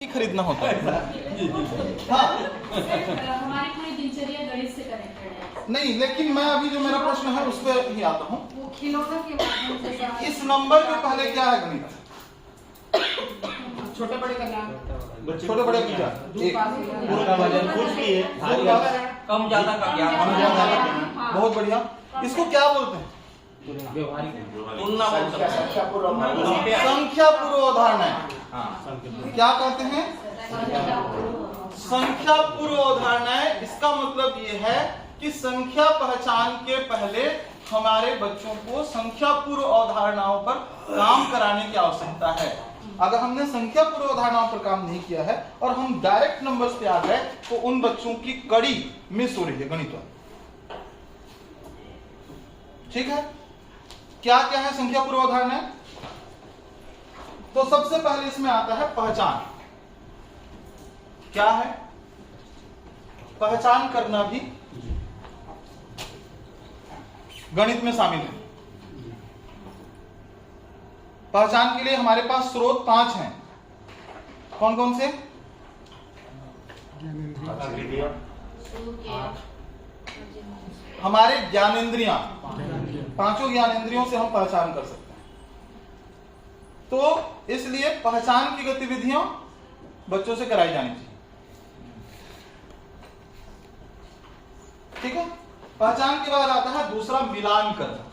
खरीदना होता है। हाँ, हमारी पूरी दिनचर्या गणित से कनेक्टेड है। नहीं, लेकिन मैं अभी जो मेरा प्रश्न है उस पर ही आता हूँ। वो खिलौनों के माध्यम से इस नंबर के पहले क्या है गणित? छोटे बड़े का नाम, छोटे बड़े की क्या? एक पूरा वजन कुछ भी है, कम ज्यादा का क्या? कम ज्यादा। बहुत बढ़िया। इसको क्या बोलते हैं? तुलना बोलते हैं, संख्या पूर्वधारणाएं। क्या कहते हैं? संख्या पूर्वधारणाएं। इसका मतलब ये है कि संख्या पहचान के पहले हमारे बच्चों को संख्या पूर्व अवधारणाओं पर काम कराने की आवश्यकता है। अगर हमने संख्या पूर्व अवधारणाओं पर काम नहीं किया है और हम डायरेक्ट नंबर्स पे आ गए तो उन बच्चों की कड़ी मिस हो रही है गणित में। ठीक है? क्या क्या है संख्या पूर्व अवधारणाएं? तो सबसे पहले इसमें आता है पहचान। क्या है? पहचान करना भी गणित में शामिल है। पहचान के लिए हमारे पास स्रोत 5 हैं। कौन कौन से? हमारे ज्ञानेंद्रियां, पांचों ज्ञानेंद्रियों से हम पहचान कर सकते हैं। तो इसलिए पहचान की गतिविधियां बच्चों से कराई जानी चाहिए। ठीक है? पहचान के बाद आता है दूसरा मिलान करना।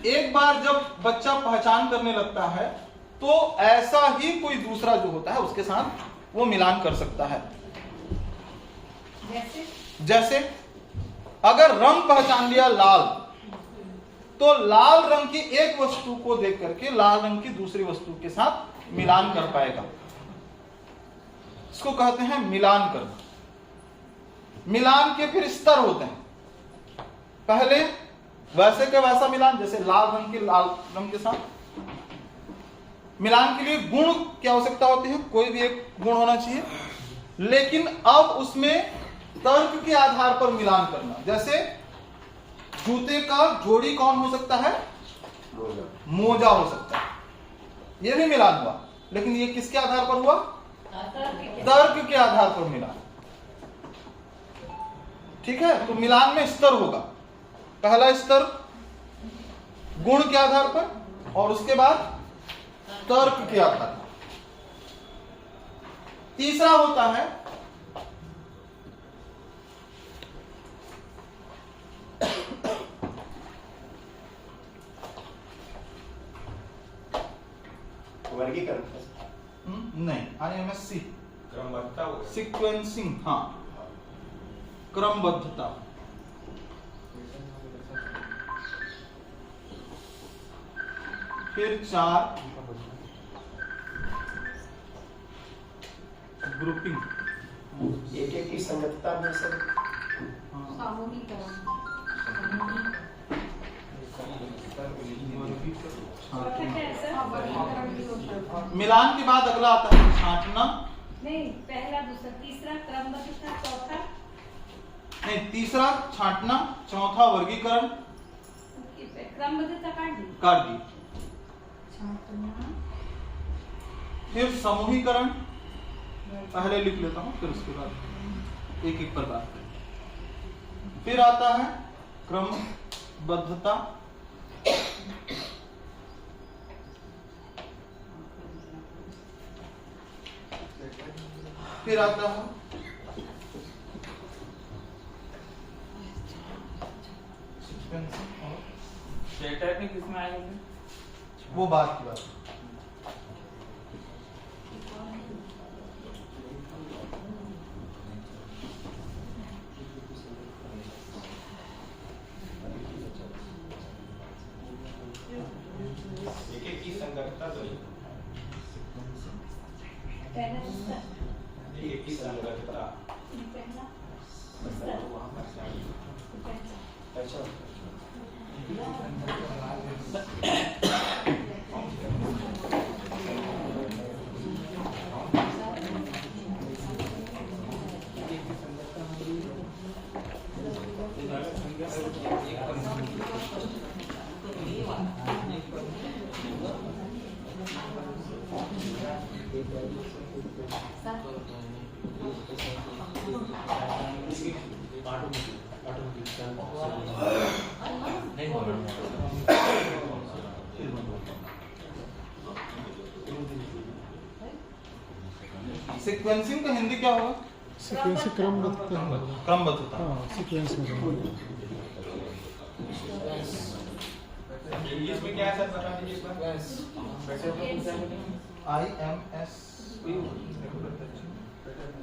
एक बार जब बच्चा पहचान करने लगता है तो ऐसा ही कोई दूसरा जो होता है उसके साथ वो मिलान कर सकता है। जैसे अगर रंग पहचान लिया लाल, तो लाल रंग की एक वस्तु को देख करके लाल रंग की दूसरी वस्तु के साथ मिलान कर पाएगा। इसको कहते हैं मिलान करना। मिलान के फिर स्तर होते हैं। पहले वैसे का वैसा मिलान, जैसे लाल रंग के लाल रंग के साथ। मिलान के लिए गुण की आवश्यकता होती है, कोई भी एक गुण होना चाहिए। लेकिन अब उसमें तर्क के आधार पर मिलान करना। जैसे जूते का जोड़ी कौन हो सकता है? मोजा हो सकता है। यह भी मिलान हुआ, लेकिन ये किसके आधार पर हुआ? तर्क के आधार पर मिलान। ठीक है? तो मिलान में स्तर होगा। पहला स्तर गुण के आधार पर और उसके बाद तर्क के आधार पर। तीसरा होता है वर्गीकरण। नहीं, IMSC क्रमबद्धता, सीक्वेंसिंग। हाँ, क्रमबद्धता। फिर 4 ग्रुपिंग। एक की संगतता में सब मिलान के बाद अगला आता है छांटना। नहीं, पहला दूसरा तीसरा क्रमबद्धता, चौथा नहीं, तीसरा छांटना, चौथा वर्गीकरण। क्रमबद्धता काट दी। फिर समूहीकरण। पहले लिख लेता हूं, फिर उसके बाद एक एक पर बात करें। फिर आता है क्रमबद्धता। फिर आता है सेट किसमें आएगा? वो बात की बात। एक की संगतता तो एक की संगतता नहीं बोल रहा सीक्वेंसिंग का हिंदी क्या होगा? सीक्वेंस क्रमबद्धता है। क्रमबद्धता। हाँ, सीक्वेंस में इंग्लिश में क्या है सर, बता दीजिए एक बार। IMS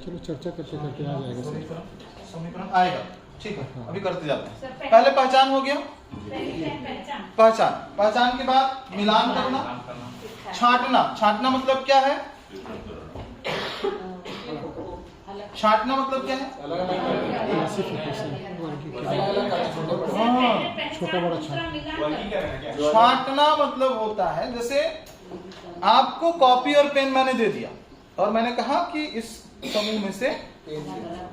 चलो चर्चा करते करते आ जाएगा सर। समीकरण आएगा, ठीक है, हाँ। अभी करते जाते हैं। सर, पहले पहचान हो गया। पहचान पहचान के बाद मिलान करना, छांटना। छांटना मतलब क्या है? छांटना मतलब क्या है? क्लासिफिकेशन छोटा बड़ा वर्गीकरण है क्या? छांटना मतलब होता है, जैसे आपको कॉपी और पेन मैंने दे दिया और मैंने कहा कि इस समूह में से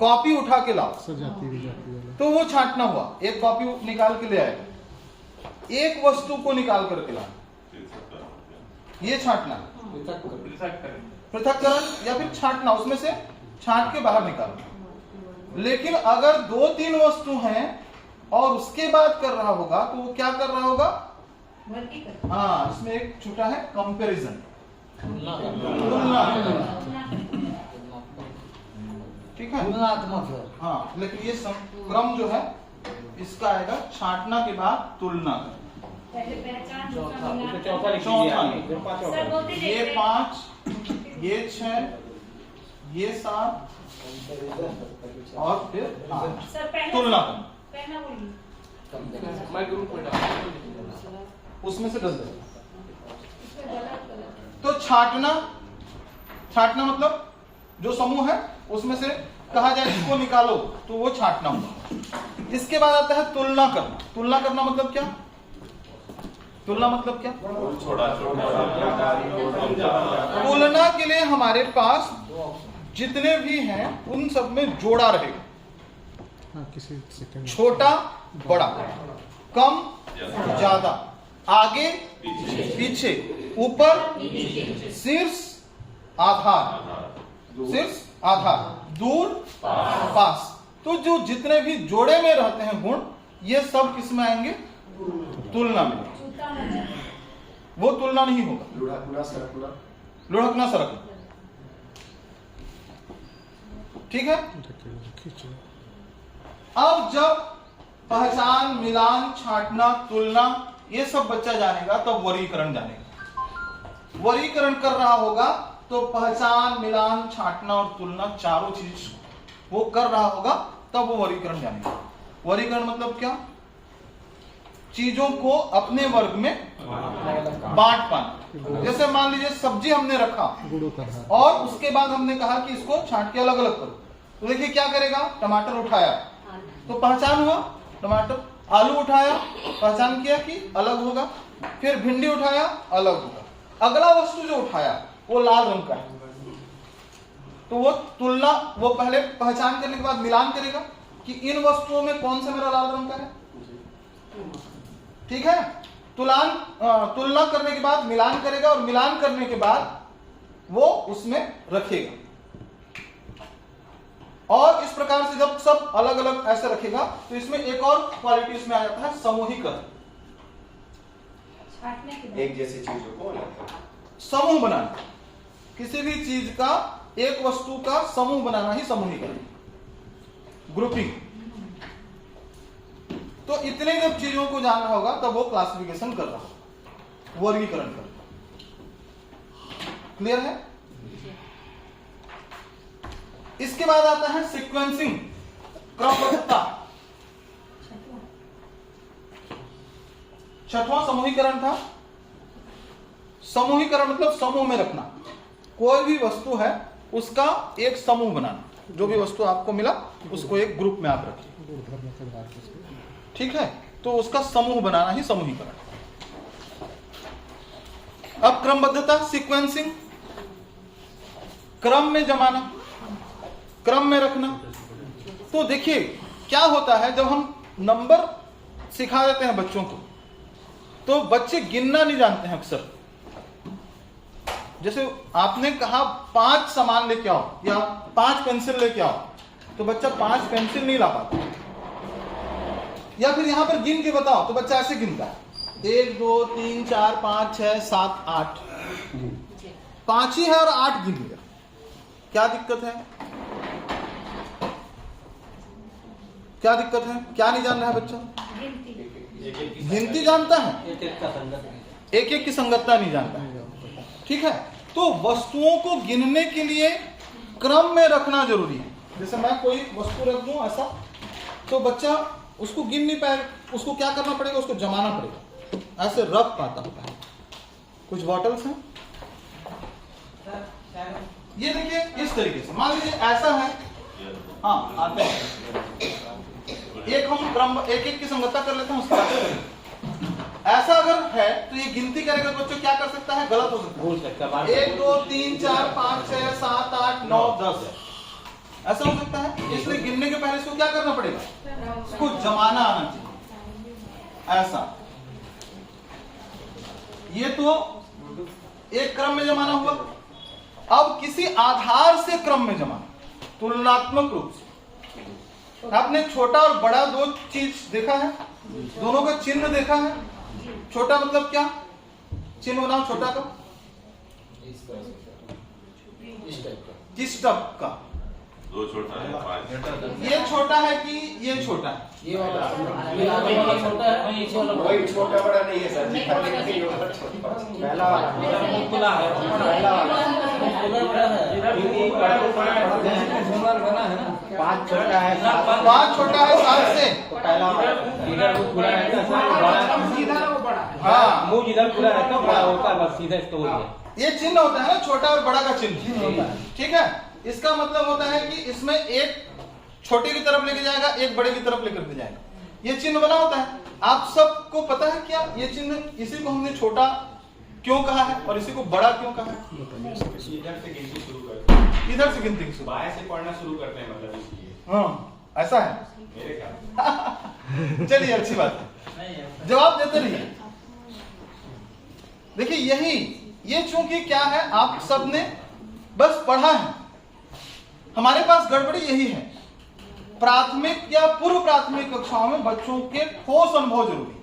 कॉपी उठा के लाओ, सजाती विजाती वाला। तो वो छांटना हुआ। एक कॉपी निकाल के ले आएगा, एक वस्तु को निकाल करके लाना, ये छांटना। पृथक्करण या फिर छांटना, उसमें से छांट के बाहर निकालना। लेकिन अगर 2-3 वस्तु हैं और उसके बाद कर रहा होगा तो वो क्या कर रहा होगा? हाँ, इसमें एक छूटा है कंपैरिजन, तुलना। ठीक है, हाँ, लेकिन ये क्रम जो है इसका आएगा छांटना के बाद तुलना। पहले पहचान, दूसरा चौथा मिलान। लिख लीजिए आप। ग्रुपा सर, चौथा। बोलते ये जाइए। 5, ये 6, ये 7 और फिर 8 सर, पहला तुलना करना। पहला बोलिए। मैं ग्रुप में उसमें से 10 इसमें गलत गलत। तो छांटना मतलब जो समूह है उसमें से कहा जाए इसको निकालो तो वो छांटना होगा। इसके बाद आता है तुलना करना। तुलना करना मतलब क्या? तुलना मतलब क्या? तुलना के लिए हमारे पास जितने भी हैं उन सब में जोड़ा रहेगा। हाँ, किसी सेकंड छोटा बड़ा, कम ज्यादा, आगे पीछे, ऊपर शीर्ष आधार, शीर्ष आधार, दूर पास। तो जो जितने भी जोड़े में रहते हैं गुण, ये सब किस में आएंगे? तुलना में। जूता मोजा। वो तुलना नहीं होगा, लुढ़कना सरकना। लुढ़कना सरकना। ठीक है। खींचो। अब जब पहचान, मिलान, छांटना, तुलना ये सब बच्चा जानेगा तब वर्गीकरण जानेगा। वर्गीकरण कर रहा होगा तो पहचान, मिलान, छांटना और तुलना चारों चीज वो कर रहा होगा तब वो वर्गीकरण जानेगा। वर्गीकरण मतलब क्या? चीजों को अपने वर्ग में बांट पाना। जैसे मान लीजिए सब्जी हमने रखा गुड़ों का धार। और उसके बाद हमने कहा कि इसको छांट के अलग अलग करो, तो देखिए क्या करेगा? टमाटर उठाया तो पहचान हुआ टमाटर, आलू उठाया पहचान किया कि अलग होगा, फिर भिंडी उठाया अलग होगा, अगला वस्तु जो उठाया वो लाल रंग का है, तो वो तुलना, वो पहले पहचान करने के बाद मिलान करेगा कि इन वस्तुओं में कौन सा मेरा लाल रंग का है। ठीक है, तुलना करने के बाद मिलान करेगा और मिलान करने के बाद वो उसमें रखेगा। और इस प्रकार से जब सब अलग अलग ऐसे रखेगा तो इसमें एक और क्वालिटी इसमें आ जाता है समूहीकरण। छांटने के बाद। एक जैसी चीजों को अलग करना। समूह बनाना, किसी भी चीज का, एक वस्तु का समूह बनाना ही समूहीकरण, ग्रुपिंग। तो इतने जब चीजों को जान रहा होगा तब वो क्लासिफिकेशन कर रहा होगा, वर्गीकरण कर रहा होगा। क्लियर है? इसके बाद आता है सीक्वेंसिंग, क्रमबद्धता। छठवां समूहीकरण था। समूहीकरण मतलब समूह में रखना। कोई भी वस्तु है उसका एक समूह बनाना, जो भी वस्तु आपको मिला उसको एक ग्रुप में आप रखिए। गुड़ धर्म का धार किसको? ठीक है, तो उसका समूह बनाना ही समूहीकरण। अब क्रमबद्धता, सीक्वेंसिंग, क्रम में जमाना, क्रम में रखना। तो देखिए क्या होता है, जब हम नंबर सिखा देते हैं बच्चों को तो बच्चे गिनना नहीं जानते हैं अक्सर। जैसे आपने कहा 5 सामान लेके आओ या 5 पेंसिल लेके आओ, तो बच्चा 5 पेंसिल नहीं ला पाता। या फिर यहां पर गिन के बताओ तो बच्चा ऐसे गिनता है 1 2 3 4 5 6 7 8, 5 ही है और 8 गिन लिया। क्या दिक्कत है? क्या दिक्कत है? क्या नहीं जान रहा है बच्चा? गिनती जानता है, एक एक की संगतता नहीं जानता है। ठीक है, तो वस्तुओं को गिनने के लिए क्रम में रखना जरूरी है। जैसे मैं कोई वस्तु रख दूं ऐसा, तो बच्चा उसको गिन नहीं पाएगा, उसको क्या करना पड़ेगा? उसको जमाना पड़ेगा, ऐसे रख पाता होता है। कुछ बॉटल्स हैं, ये देखिए इस तरीके से, मान लीजिए ऐसा है, हाँ आते हैं, एक हम क्रम एक एक की संगतता कर लेते हैं, उसके बाद ऐसा अगर है तो ये गिनती करेगा बच्चों क्या कर सकता है? गलत हो सकता है। 1 2 3 4 5 6 7 8 9 10 ऐसा हो सकता है। इसलिए गिनने के पहले इसको क्या करना पड़ेगा? इसको जमाना आना चाहिए। ऐसा ये तो एक क्रम में जमाना हुआ। अब किसी आधार से क्रम में जमाना, तुलनात्मक रूप से। आपने छोटा और बड़ा 2 चीज देखा है, दोनों का चिन्ह देखा है। छोटा मतलब क्या? चिन्ह बनाओ छोटा का, किस टाइप का? 2 छोटा है 5, ये छोटा है कि ये छोटा है? ये वाला छोटा है, वही छोटा बड़ा नहीं है सर जी, पहला वाला खुला है, पहला वाला 5 छोटा है, 5 छोटा है 7 से, तो पहला वाला इधर खुला है तो सीधा वो बड़ा हाँ मुंह जिधर खुला रहता है बड़ा होता है, बस सीधा इसको बोल दिया। ये चिन्ह होता है ना, छोटा और बड़ा का चिन्ह होता है। ठीक है, इसका मतलब होता है कि इसमें एक छोटे की तरफ लेके जाएगा, एक बड़े की तरफ लेकर के जाएगा। ये चिन्ह बना होता है। आप सबको पता है क्या ये चिन्ह? इसी को हमने छोटा क्यों कहा है और इसी को बड़ा क्यों कहा है? इधर से गिनती शुरू करते हैं, इधर से गिनती की बाएं से पढ़ना शुरू करते हैं, मतलब इसलिए हाँ ऐसा है। मेरे ख्याल चलिए अच्छी बात है, जवाब देते रहिए। देखिए यही ये चूंकि क्या है, आप सबने बस पढ़ा है, हमारे पास गड़बड़ी यही है। प्राथमिक या पूर्व प्राथमिक कक्षाओं में बच्चों के ठोस अनुभव जरूरी है।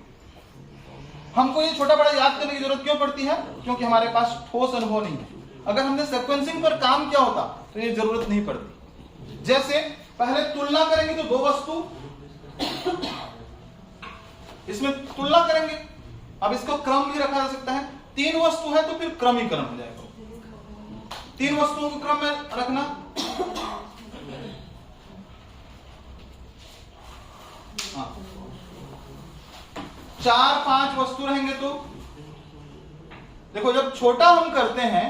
हमको ये छोटा बड़ा याद करने की जरूरत क्यों पड़ती है? क्योंकि हमारे पास ठोस अनुभव नहीं है। अगर हमने सीक्वेंसिंग पर काम किया होता तो ये जरूरत नहीं पड़ती। जैसे पहले तुलना करेंगे तो 2 वस्तु, इसमें तुलना करेंगे। अब इसको क्रम भी रखा जा सकता है। 3 वस्तु है तो फिर क्रमीकरण हो जाएगा। 3 वस्तुओं को क्रम में रखना, हाँ। 4-5 वस्तु रहेंगे तो देखो, जब छोटा हम करते हैं,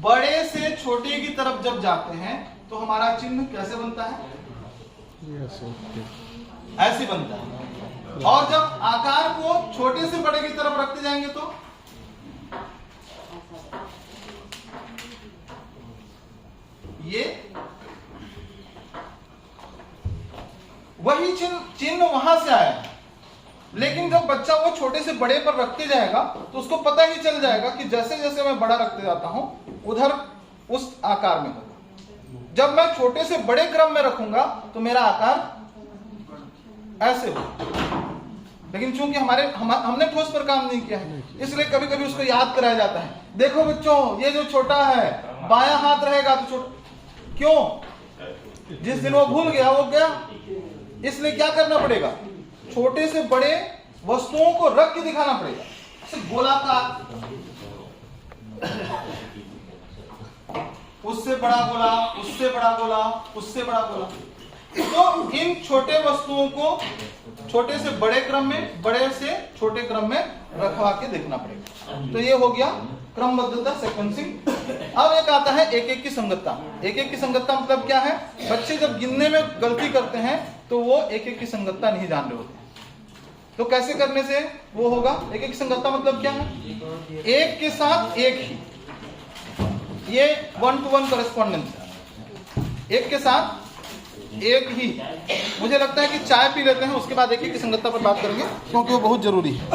बड़े से छोटे की तरफ जब जाते हैं तो हमारा चिन्ह कैसे बनता है? ऐसे बनता है। और जब आकार को छोटे से बड़े की तरफ रखते जाएंगे तो ये वही चिन्ह वहां से आया। लेकिन जब बच्चा वो छोटे से बड़े पर रखते जाएगा तो उसको पता ही चल जाएगा कि जैसे जैसे मैं बड़ा रखते जाता हूं उधर उस आकार में होगा। जब मैं छोटे से बड़े क्रम में रखूंगा तो मेरा आकार ऐसे होगा। लेकिन चूंकि हमने ठोस पर काम नहीं किया है, इसलिए कभी कभी उसको याद कराया जाता है। देखो बच्चों, ये जो छोटा है बायां हाथ रहेगा तो छोटा, क्यों? जिस दिन वो भूल गया वो गया। इसलिए क्या करना पड़ेगा? छोटे से बड़े वस्तुओं को रख के दिखाना पड़ेगा। जैसे गोलाकार, उससे बड़ा गोला, उससे बड़ा गोला, उससे बड़ा गोला। तो इन छोटे वस्तुओं को छोटे से बड़े क्रम में, बड़े से छोटे क्रम में रखवा के देखना पड़ेगा। तो ये हो गया क्रमबद्धता, सीक्वेंसिंग। अब एक आता है एक एक की संगतता। एक एक की संगतता मतलब क्या है? बच्चे जब गिनने में गलती करते हैं तो वो एक एक की संगतता नहीं जान रहे होते। तो कैसे करने से वो होगा? एक एक की संगतता मतलब क्या है? एक के साथ एक ही, ये 1-to-1 कॉरेस्पॉन्डेंस। एक के साथ एक ही। मुझे लगता है कि चाय पी लेते हैं, उसके बाद एक एक की संगतता पर बात करेंगे क्योंकि वो बहुत जरूरी है।